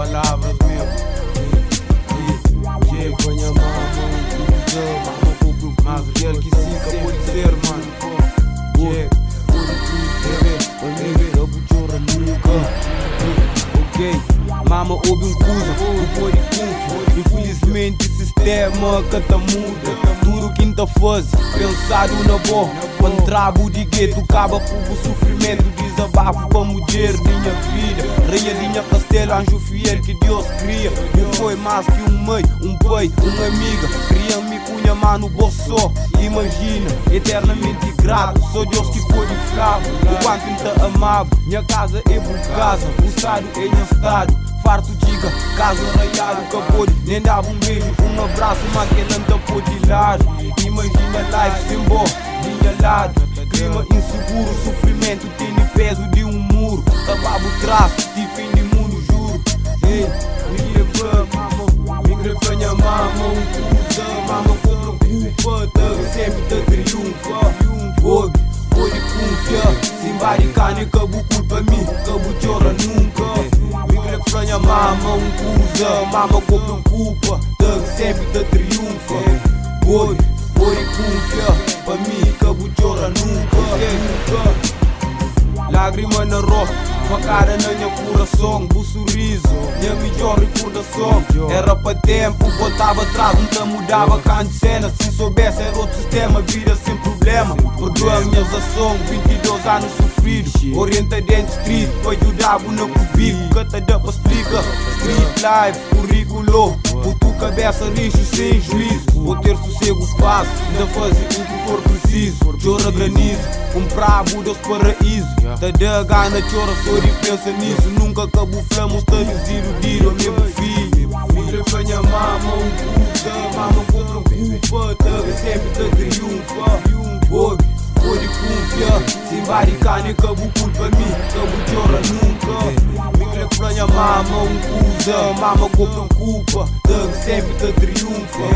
palavras mesmo. Venha mama, mas real que sim, pode ser, mano. Ok, mama ouve um cusa, o pode confio. Infelizmente o sistema que tá muda. Tudo que tá faz, pensado na boa. Quando trabo de gueto, acaba com o sofrimento. Desabafo com a mulher, minha vida. Rainha dinha castelo, anjo fiel que Deus cria. Não foi mais que um mãe, um pai, uma amiga. Cria-me cunha mano, bolso. Imagina, eternamente grato. Só Deus que pode ficar. O quanto te amava. Minha casa é por casa, o estado é em estado. Farto diga, caso raiado que pode. Nem dava um beijo, um abraço, mas que não te pode dar. Imagina life sem boa, minha lado. Clima inseguro, sofrimento tem peso de um muro. Acabo traço, de fim de mundo, juro. Ei, me grefanha mama, um cusa, mama compra culpa, sempre te triunfa. Pode confiar, se embarcar e cabo culpa mim, cabo chora nunca. Me grefanha mama, um cusa, mama compra culpa, sempre te triunfa. Pode confiar, para mim cabo chora nunca. Lágrima na rosto, facada na minha coração. O sorriso, minha melhor recordação. Era para tempo, botava atrás, nunca mudava canto cena. Se soubesse era outro sistema, vida sem problema. Perdoa minhas ações, 22 anos sofridos. Orienta dentro street, para ajudar no cubico. Cata dá para explica, street life, currículo. Por tua cabeça lixo sem juízo. Vou ter sossego fácil, ainda fazer o que for preciso. Chora granizo, comprar Deus paraíso. Tá da gana, chora, sorri, pensa nisso. Nunca acabou flama, está desiludido, meu filho. Me venha mama, um puta, mama compra culpa, tá sempre te triunfa. Pode confiar, se embaricar nem cabo culpa mim, cabo chora nunca. Me venha mama, um puta, mama compra culpa, tá sempre te triunfa.